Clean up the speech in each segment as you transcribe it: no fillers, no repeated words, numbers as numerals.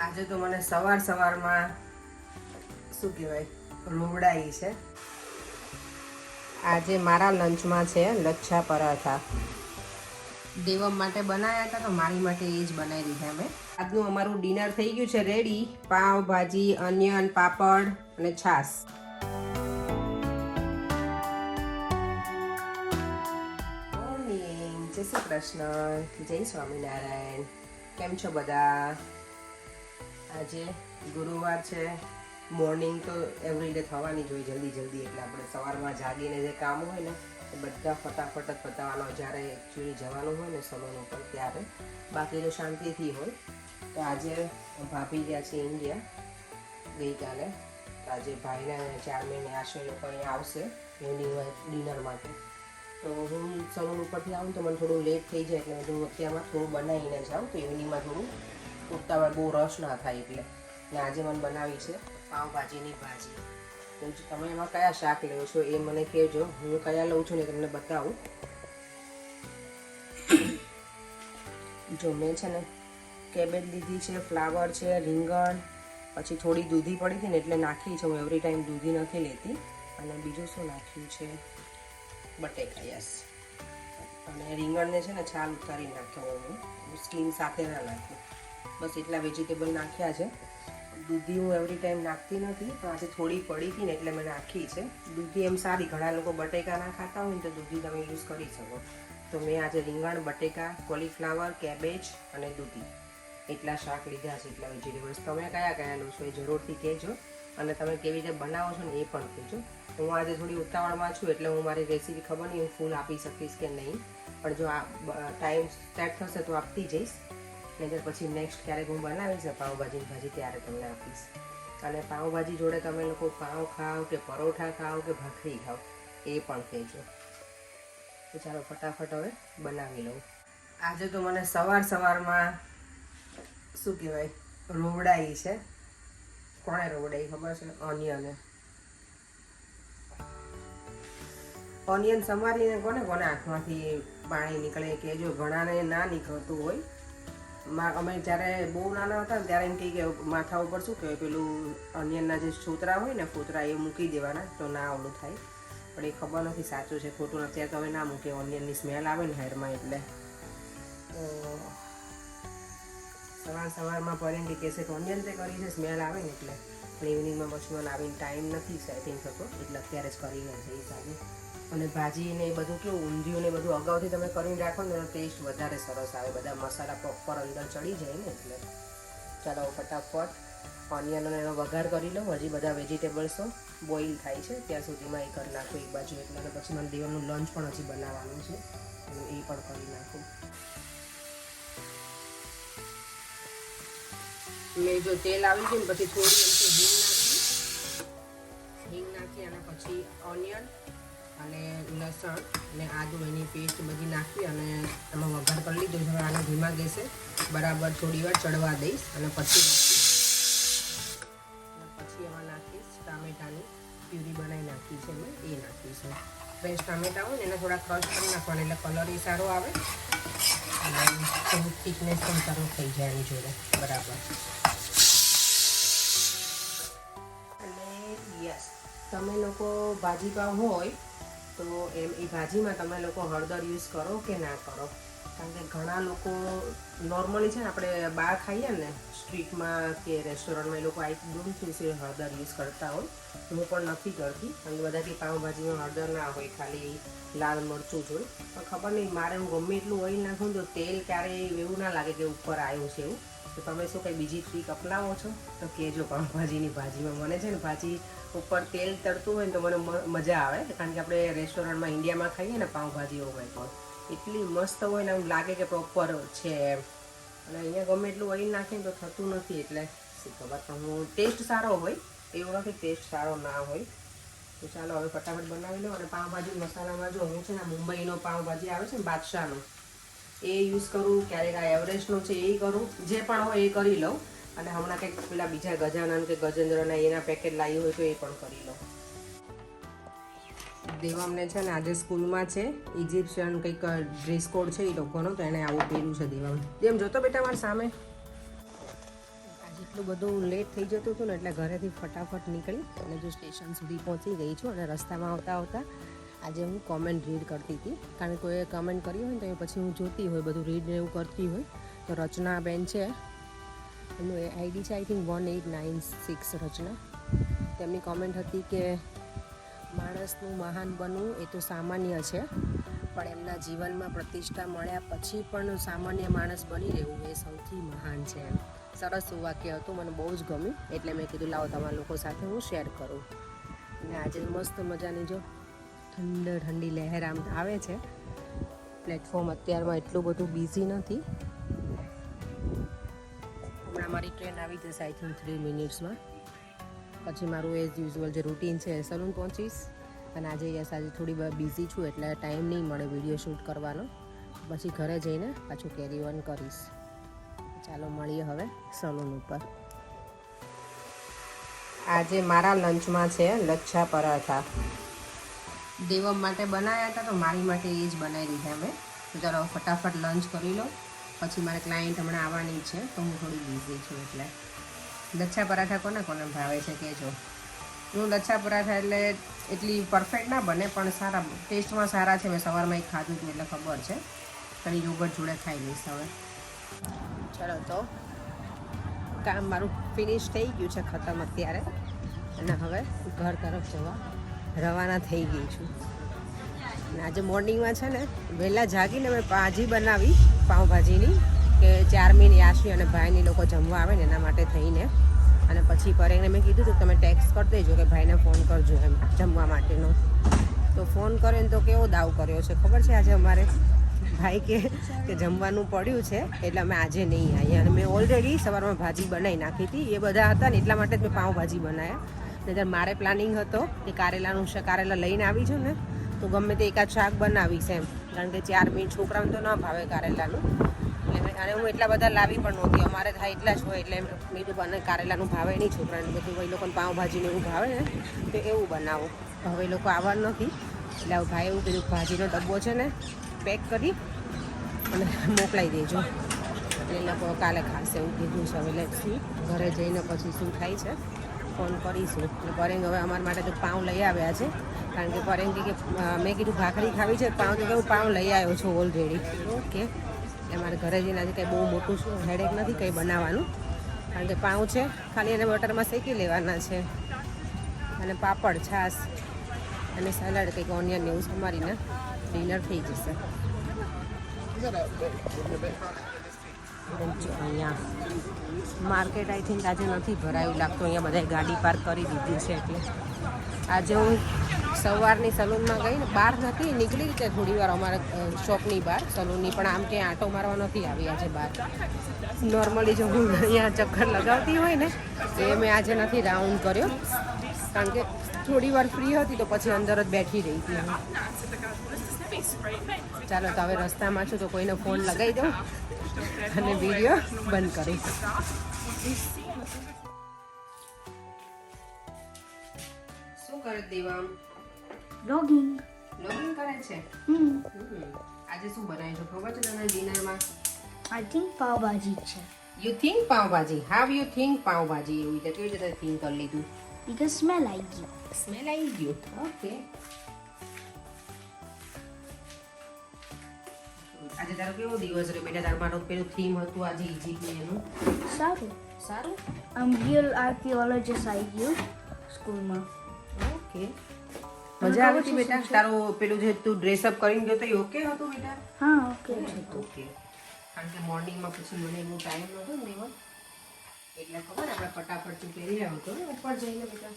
આજે તો મને સવારમાં શું કહેવાય રોવડાઈ છે। આજે મારા લંચમાં છે લચ્છા પરાઠા। દેવમ માટે બનાવ્યા હતા તો મારી માટે એ જ બનાવી દીધા મેં। આજનું અમારું ડિનર થઈ ગયું છે રેડી। પાવ ભાજી, અનિયન, પાપડ અને છાશ। મોર્નિંગ, જય શ્રી કૃષ્ણ, જય સ્વામિનારાયણ। કેમ છો બધા? આજે ગુરુવાર છે। મોર્નિંગ તો એવરીડે થવાની જ હોય જલ્દી એટલે આપણે સવારમાં જાગીને જે કામ હોય ને એ બધા ફટાફટ જ પતાવવાનો। જ્યારે એકચ્યુઅલી જવાનું હોય ને સલૂન ઉપર ત્યારે, બાકી તો શાંતિથી હોય। તો આજે ભાભી ગયા છે ઇન્ડિયા ગઈકાલે। તો આજે ભાઈને 4 મહિને આશરે લોકો અહીંયા આવશે ઇવનિંગ ડિનર માટે। તો હું સલૂન ઉપરથી આવું તો મને થોડું લેટ થઈ જાય એટલે હું અત્યારમાં થોડું બનાવીને જાઉં તો ઇવનિંગમાં થોડું ઉતાવળ બહુ રશ ના થાય એટલે। ને આજે મને બનાવી છે પાવભાજીની ભાજી। તો તમે એમાં કયા શાક લો છો એ મને કહેજો, હું કયા લઉં છું ને તમને બતાવું। જો મેં છે ને કેબેજ લીધી છે, ફ્લાવર છે, રીંગણ, પછી થોડી દૂધી પડી હતી ને એટલે નાખી છે। હું એવરી ટાઈમ દૂધી નથી લેતી। અને બીજું શું નાખ્યું છે? બટેકા, યસ। અને રીંગણને છે ને છાલ ઉતારી નાખ્યો હું સ્કીન સાથે ના નાખ્યું। બસ એટલા વેજીટેબલ નાખ્યા છે। દૂધી હું એવરી ટાઈમ નાખતી નથી પણ આજે થોડી પડી હતી ને એટલે મેં નાખી છે। દૂધી એમ સારી, ઘણા લોકો બટેકા ના ખાતા હોય ને તો દૂધી તમે યુઝ કરી શકો। તો મેં આજે રીંગણ, બટેકા, કોલીફ્લાવર, કેબેજ અને દૂધી એટલા શાક લીધા છે, એટલા વેજીટેબલ્સ। તમે કયા કયા લો છો એ જરૂરથી કહેજો અને તમે કેવી રીતે બનાવો છો ને એ પણ કહેજો। હું આજે થોડી ઉતાવળમાં છું એટલે હું મારી રેસીપી ખબર નહીં હું ફૂલ આપી શકીશ કે નહીં, પણ જો આ ટાઈમ સેટ થશે તો આપતી જઈશ। નહીંતર પછી નેક્સ્ટ ક્યારેક હું બનાવીશ પાવભાજીની ભાજી ત્યારે તમને આપીશ। અને પાવભાજી જોડે તમે લોકો પાવ ખાઓ કે પરોઠા ખાઓ કે ભાખરી ખાઓ એ પણ કહેજો। તો ચાલો ફટાફટ હવે બનાવી લઉં। આજે તો મને સવારમાં શું કહેવાય રોવડાઈ છે। કોણે રોવડાઈ ખબર છે? ઓનિયન સમારીને કોને આંખમાંથી પાણી નીકળે કહેજો। ઘણાને ના નીકળતું હોય। અમે જ્યારે બહુ નાના હતા ને ત્યારે એમ કહે કે માથા ઉપર શું કહેવાય પેલું ઓનિયનના જે છોતરા હોય ને ફોતરા એ મૂકી દેવાના તો ના ઓલું થાય, પણ એ ખબર નથી સાચું છે ખોટું। અત્યારે તો હવે ના મૂકે, ઓનિયનની સ્મેલ આવે ને હેરમાં એટલે। સવારમાં પરેન્ટી કહેશે કે ઓનિયન તે કરી છે સ્મેલ આવે ને એટલે, પણ ઇવનિંગમાં પછી મને આવીને ટાઈમ નથી સેટિંગ થતો એટલે અત્યારે જ કરીને જઈશ આજે। અને ભાજી ને એ બધું કેવું ઊંધિયું ને બધું અગાઉથી તમે કરીને રાખો ને એનો ટેસ્ટ વધારે સરસ આવે, બધા મસાલા પ્રોપર અંદર ચડી જાય ને એટલે। ચાલો ફટાફટ ઓનિયન એનો વઘાર કરી લઉં। હજી બધા વેજીટેબલ્સો બોઇલ થાય છે ત્યાં સુધીમાં એ કરી નાખું એક બાજુ એટલે, અને પછી મને દિવસનું લંચ પણ હજી બનાવવાનું છે એ પણ કરી નાખું। મેં જો તેલ આવી ગયું ને પછી થોડી હિંગ નાખી અને પછી ઓનિયન અને લસણ અને આદુ એની પેસ્ટ બધી નાખી અને એમાં વઘાર કરી લીધો છે। હવે આને ધીમા ગેસે બરાબર થોડી વાર ચડવા દઈશ અને પછી એમાં નાખીશ ટામેટાની પ્યુરી બનાવી નાખી છે મેં, એ નાખીશું। ફ્રેશ ટામેટા હોય ને એને થોડા ક્રશ કરી નાખવાના એટલે કલર એ સારો આવે અને થોડું થિકનેસ પણ સારું થઈ જાય એની જોડે બરાબર। અને યસ, તમે લોકો ભાજી પાવ હોય તો એ ભાજીમાં તમે લોકો હળદર યુઝ કરો કે ના કરો? કારણ કે ઘણા લોકો નોર્મલી છે ને આપણે બહાર ખાઈએ ને સ્ટ્રીટમાં કે રેસ્ટોરન્ટમાં એ લોકો આઈ ડોન્ટ થિંક સો હળદર યુઝ કરતા હોય। હું પણ નથી કરતી કારણ કે બધા કે પાવભાજીમાં હળદર ના હોય, ખાલી લાલ મરચું જ હોય। પણ ખબર નહીં, મારે હું ગમે એટલું ઓઇલ નાખું તો તેલ ક્યારેય એવું ના લાગે કે ઉપર આવ્યું છે એવું। તો તમે શું કંઈ બીજી ટ્રીક અપનાવો છો તો કહેજો પાવભાજીની ભાજીમાં। મને છે ને ભાજી ઉપર તેલ તળતું હોય ને તો મને મજા આવે, કારણ કે આપણે રેસ્ટોરન્ટમાં ઇન્ડિયામાં ખાઈએ ને પાવભાજી હોય પણ એટલી મસ્ત હોય ને એમ લાગે કે પ્રોપર છે એમ। અને અહીંયા ગમે એટલું ઓઇલ નાખીને તો થતું નથી એટલે શું ખબર, પણ હું ટેસ્ટ સારો હોય એવું નથી ટેસ્ટ સારો ના હોય। તો ચાલો હવે ફટાફટ બનાવી લો। અને પાવભાજી મસાલામાં જો હું છે ને મુંબઈનો પાવભાજી આવે છે ને બાદશાહનો એ યુઝ કરું, ક્યારેક આ એવરેસ્ટનો છે એ કરું, જે પણ હોય એ કરી લઉં। અને હમણાં કંઈક પેલા બીજા ગજાનન કે ગજેન્દ્રના એના પેકેટ લાવ્યું હોય તો એ પણ કરી લઉં। દેવમને છે ને આજે સ્કૂલમાં છે ઇજિપ્શિયન કંઈક ડ્રેસ કોડ છે એ લોકોનો, તો એને આવું પહેર્યું છે દેવમ। જેમ જોતો બેટા મારી સામે આજે એટલું બધું લેટ થઈ જતું હતું ને એટલે ઘરેથી ફટાફટ નીકળી અને જો સ્ટેશન સુધી પહોંચી ગઈ છું. અને રસ્તામાં આવતા આવતા આજે હું કોમેન્ટ રીડ કરતી હતી, કારણ કે કોઈએ કમેન્ટ કરી હોય ને તો એ પછી હું જોતી હોય, બધું રીડ ને એવું કરતી હોય. તો રચના બેન છે, એનું આઈડી છે આઈ થિંક 1896 રચના. તેમની કોમેન્ટ હતી કે માણસનું મહાન બનવું એ તો સામાન્ય છે, પણ એમના જીવનમાં પ્રતિષ્ઠા મળ્યા પછી પણ સામાન્ય માણસ બની રહેવું એ સૌથી મહાન છે. સરસ વાક્ય હતું, મને બહુ જ ગમ્યું, એટલે મેં કીધું લાવો તમારા લોકો સાથે હું શેર કરું. અને આજે મસ્ત મજાની જો ઠંડી લહેર આમ આવે છે. પ્લેટફોર્મ અત્યારમાં એટલું બધું બિઝી નથી. હમણાં મારી ટ્રેન આવી જશે આઈ થિંક 3 મિનિટ્સમાં. પછી મારું એઝ યુઝ્યુઅલ જે રૂટીન છે સલૂન પહોંચીશ. અને આજે આજે થોડી બિઝી છું એટલે ટાઈમ નહીં મળે વિડીયો શૂટ કરવાનો. પછી ઘરે જઈને પાછું કેરી ઓન કરીશ. ચાલો મળીએ હવે સલૂન ઉપર. આજે મારા લંચમાં છે લચ્છા પરાઠા. દેવમ માટે બનાવ્યા હતા તો મારી માટે એ જ બનાવી દીધા મેં. તો ચાલો ફટાફટ લંચ કરી લો, પછી મારે ક્લાયન્ટ હમણાં આવવાની છે તો હું થોડી બિઝી છું. એટલે લચ્છા પરાઠા કોને કોને ભાવે છે કહેજો. હું લચ્છા પરાઠા એટલે એટલી પરફેક્ટ ના બને પણ સારા, ટેસ્ટમાં સારા છે. મેં સવારમાં એક ખાધું હતું એટલે ખબર છે. કડી યોગર્ટ જોડે ખાઈ લઈશ હવે. ચાલો તો કામ મારું ફિનિશ થઈ ગયું છે, ખતમ અત્યારે. અને હવે ઘર તરફ જવા રવાના થઈ ગઈ છું. અને આજે મોર્નિંગમાં છે ને વહેલા જાગીને મેં ભાજી બનાવી પાઉંભાજીની, કે ચારમીન, યાશી અને ભાઈની લોકો જમવા આવે ને એના માટે થઈને. અને પછી પરેને મેં કીધું હતું તમે ટેક્સ્ટ કરી દેજો કે ભાઈને ફોન કરજો એમ જમવા માટેનો. તો ફોન કર્યો ને તો કેવો દાવ કર્યો છે ખબર છે આજે અમારે. ભાઈ કે જમવાનું પડ્યું છે એટલે અમે આજે નહીં આવીએ. અને મેં ઓલરેડી સવારમાં ભાજી બનાવી નાખી હતી. એ બધા હતા ને એટલા માટે જ મેં પાઉંભાજી બનાવ્યા. નહીંતર મારે પ્લાનિંગ હતો કે કારેલા લઈને આવી છું ને તો ગમે તે એકાદ શાક બનાવીશ એમ, કારણ કે 4 મિનિટ છોકરાઓને તો ન ભાવે કારેલાનું. એટલે અને હું એટલા બધા લાવી પણ નહોતી, અમારે થાય એટલા જ હોય. એટલે મેં તો બને કારેલાનું ભાવે નહીં છોકરાને, બધું એ લોકોને પાઉંભાજીને એવું ભાવે ને તો એવું બનાવો. હવે એ લોકો આવવાનું નથી એટલે ભાઈ એવું કીધું ભાજીનો ડબ્બો છે ને પેક કરી અને મોકલાવી દેજો, એટલે એ લોકો કાલે ખાશે એવું કીધું છે. હવે લેટ્સ સી ઘરે જઈને પછી શું થાય છે ફોન કરીશું. એટલે પરેંગ હવે અમારા માટે તો પાઉં લઈ આવ્યા છે, કારણ કે પરેંગ કે મેં કીધું ભાખરી ખાવી છે પાઉં, તો હું પાઉં લઈ આવ્યો છું ઓલરેડી. ઓકે, એટલે મારે ઘરે જઈને આજે કંઈ બહુ મોટું હેડેક નથી કંઈ બનાવવાનું, કારણ કે પાઉં છે ખાલી એને બટરમાં શેકી લેવાના છે. અને પાપડ, છાશ અને સલાડ કંઈક ઓનિયન એવું સમારીને ડિનર થઈ જશે. અહીંયા માર્કેટ આઈ થિંક આજે નથી ભરાયું લાગતું. અહીંયા બધાએ ગાડી પાર્ક કરી દીધી છે. એટલે આજે હું સવારની સલૂનમાં ગઈ ને બહાર નથી નીકળી રીતે થોડી વાર અમારા શોપની બહાર સલૂનની, પણ આમ ક્યાંય આંટો મારવા નથી આવી આજે બહાર. નોર્મલી જો હું અહીંયા ચક્કર લગાવતી હોય ને એ મેં આજે નથી રાઉન્ડ કર્યો, કારણ કે થોડી વાર ફ્રી હતી તો પછી અંદર જ બેઠી રહી હતી. ચાલો તો હવે રસ્તામાં છું તો કોઈને ફોન લગાવી દઉં અને વિડીયો બંધ કરીશ. શું કરે દેવામ? Logging કરે છે. આજે શું બનાવ્યું છે ખબર છે તને ડિનરમાં? I think pav bhaji છે. You think pav bhaji? How you think pav bhaji? એવું રીતે કેવી રીતે થિંક કરી લીધું? Because smell આવી ગયું. સ્મેલ આવી ગયું. ઓકે. આજે તારો કેવો દિવસ રહ્યો બેટા? તારું મારું પેલું થીમ હતું આજે ઇજિપ્તનું એનું સારું. સારું. રિયલ આર્કિયોલોજીસ્ટ આવી ગયું સ્કૂલમાં. ઓકે. મજા આવી હતી બેટા? તારું પેલું જે તું ડ્રેસઅપ કરીને ગયો તો એ ઓકે હતું બેટા? હા ઓકે. ઓકે. કારણ કે મોર્નિંગમાં પછી મને એવો ટાઈમ નહોતો ને દેવો, એટલે ખબર આપણે ફટાફટ તું પહેરી આવ્યો હતો ને ઉપર જઈને બેટા.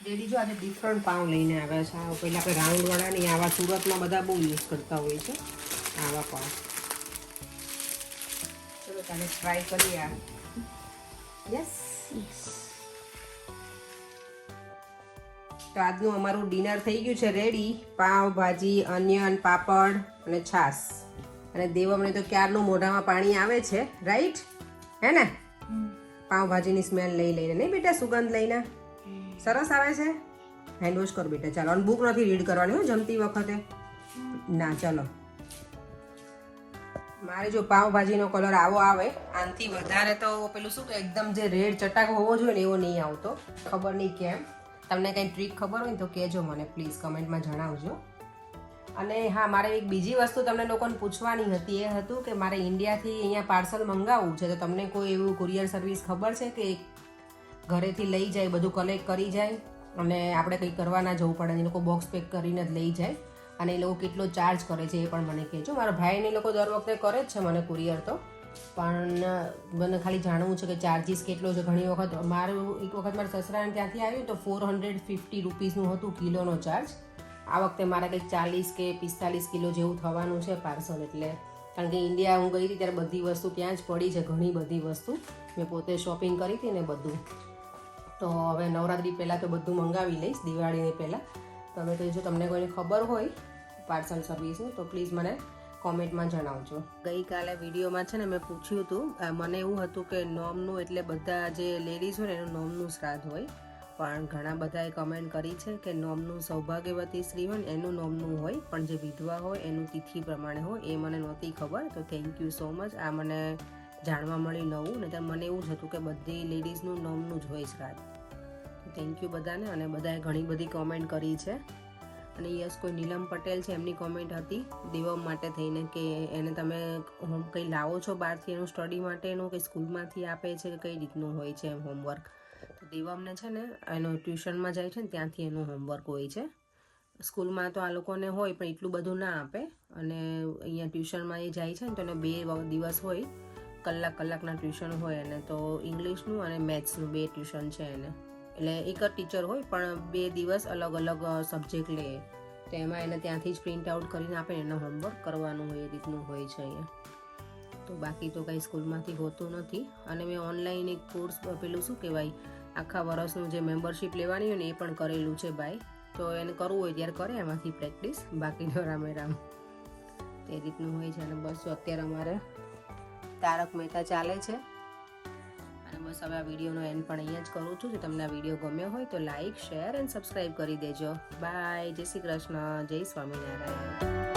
ડેડી જો આજે ડિફરન્ટ પાઉં લઈને આવ્યા છે. આ પહેલાં આપણે રાઉન્ડવાળા નહીં, આવા સુરતમાં બધા બહુ યુઝ કરતા હોય છે આવા પાઉં. ચલો તારે ટ્રાય કરીએ આ. યસ. તો આજનું અમારું ડિનર થઈ ગયું છે રેડી. પાવભાજી, અનિયન, પાપડ અને છાશ. અને દેવમને તો ક્યારનું મોઢામાં પાણી આવે છે, રાઈટ? હે ને? પાવભાજીની સ્મેલ લઈને નહીં બેટા, સુગંધ લઈને સરસ આવે છે. હેન્ડ વોશ કર બેટા. ચાલો, અને બુક નથી રીડ કરવાની હો જમતી વખતે. ના ચલો મારે જો પાવભાજીનો કલર આવો આવે, આનાથી વધારે તો પેલું શું કે એકદમ જે રેડ ચટાકો હોવો જોઈએ ને એવો નહીં આવતો. ખબર નહીં કેમ. તમને કંઈ ટ્રીક ખબર હોય ને તો કહેજો મને પ્લીઝ, કમેન્ટમાં જણાવજો. અને હા, મારે એક બીજી વસ્તુ તમને લોકોને પૂછવાની હતી. એ હતું કે મારે ઇન્ડિયાથી અહીંયા પાર્સલ મંગાવવું છે, તો તમને કોઈ એવું કુરિયર સર્વિસ ખબર છે કે ઘરેથી લઈ જાય, બધું કલેક્ટ કરી જાય અને આપણે કંઈ કરવા ના જવું પડે, એ લોકો બોક્સ પેક કરીને જ લઈ જાય, અને એ લોકો કેટલો ચાર્જ કરે છે એ પણ મને કહેજો. મારા ભાઈને લોકો દર વખતે કરે જ છે મને કુરિયર, તો પણ મને ખાલી જાણવું છે કે ચાર્જીસ કેટલો છે. ઘણી વખત એક વખત મારા સસરાને ત્યાંથી આવ્યું તો 450 રૂપીસનું હતું કિલોનો ચાર્જ. આ વખતે મારે કંઈક 40 કે 45 કિલો જેવું થવાનું છે પાર્સલ. એટલે કારણ કે ઇન્ડિયા હું ગઈ હતી ત્યારે બધી વસ્તુ ત્યાં જ પડી છે, ઘણી બધી વસ્તુ મેં પોતે શોપિંગ કરી હતી ને બધું. તો હવે નવરાત્રી પહેલાં તો બધું મંગાવી લઈશ, દિવાળીને પહેલાં. તમે તો જો તમને કોઈને ખબર હોય પાર્સલ સર્વિસનું તો પ્લીઝ મને કોમેન્ટમાં જણાવજો. ગઈકાલે વિડીયોમાં છે ને મેં પૂછ્યું હતું, મને એવું હતું કે નોમનું એટલે બધા જે લેડીઝ હોય ને એનું નોમનું શ્રાદ્ધ હોય, પણ ઘણા બધાએ કમેન્ટ કરી છે કે નોમનું સૌભાગ્યવતી સ્ત્રી હોય ને એનું નોમનું હોય, પણ જે વિધવા હોય એનું તિથિ પ્રમાણે હોય. એ મને નહોતી ખબર, તો થેન્ક યુ સો મચ. આ મને જાણવા મળી નવું. ને ત્યારે મને એવું જ હતું કે બધી લેડીઝનું નોમનું જ હોય શ્રાદ્ધ. થેન્ક યુ બધાને. અને બધાએ ઘણી બધી કોમેન્ટ કરી છે. અને યસ, કોઈ નીલમ પટેલ છે, એમની કોમેન્ટ હતી દેવમ માટે થઈને કે એને તમે કંઈ લાવો છો બહારથી એનું સ્ટડી માટેનું, કંઈ સ્કૂલમાંથી આપે છે કે કઈ રીતનું હોય છે એમ હોમવર્ક. તો દેવમને છે ને એનો ટ્યુશનમાં જાય છે ને ત્યાંથી એનું હોમવર્ક હોય છે. સ્કૂલમાં તો આ લોકોને હોય પણ એટલું બધું ના આપે. અને અહીંયા ટ્યુશનમાં એ જાય છે ને તો એને 2 દિવસ હોય, કલાકના ટ્યુશન હોય એને. તો ઇંગ્લિશનું અને મેથ્સનું 2 ટ્યુશન છે એને. એટલે એક જ ટીચર હોય પણ 2 દિવસ અલગ અલગ સબ્જેક્ટ લે. તો એમાં એને ત્યાંથી જ પ્રિન્ટ આઉટ કરીને આપે, એનું હોમવર્ક કરવાનું હોય, એ રીતનું હોય છે અહીંયા. તો બાકી તો કંઈ સ્કૂલમાંથી હોતું નથી. અને મેં ઓનલાઈન એક કોર્સ, પેલું શું કહેવાય, આખા વર્ષનું જે મેમ્બરશિપ લેવાની હોય ને એ પણ કરેલું છે બાય. તો એને કરવું હોય ત્યારે કરે એમાંથી પ્રેક્ટિસ, બાકીનો રામે રામ. તે રીતનું હોય છે. અને બસ અત્યારે અમારે તારક મહેતા ચાલે છે. અને બસ હવે આ વિડીયોનો એન્ડ પણ અહીંયા જ કરું છું. જો તમને આ વિડીયો ગમ્યો હોય તો લાઇક, શેર એન્ડ સબસ્ક્રાઈબ કરી દેજો. બાય. જય શ્રી કૃષ્ણ. જય સ્વામિનારાયણ.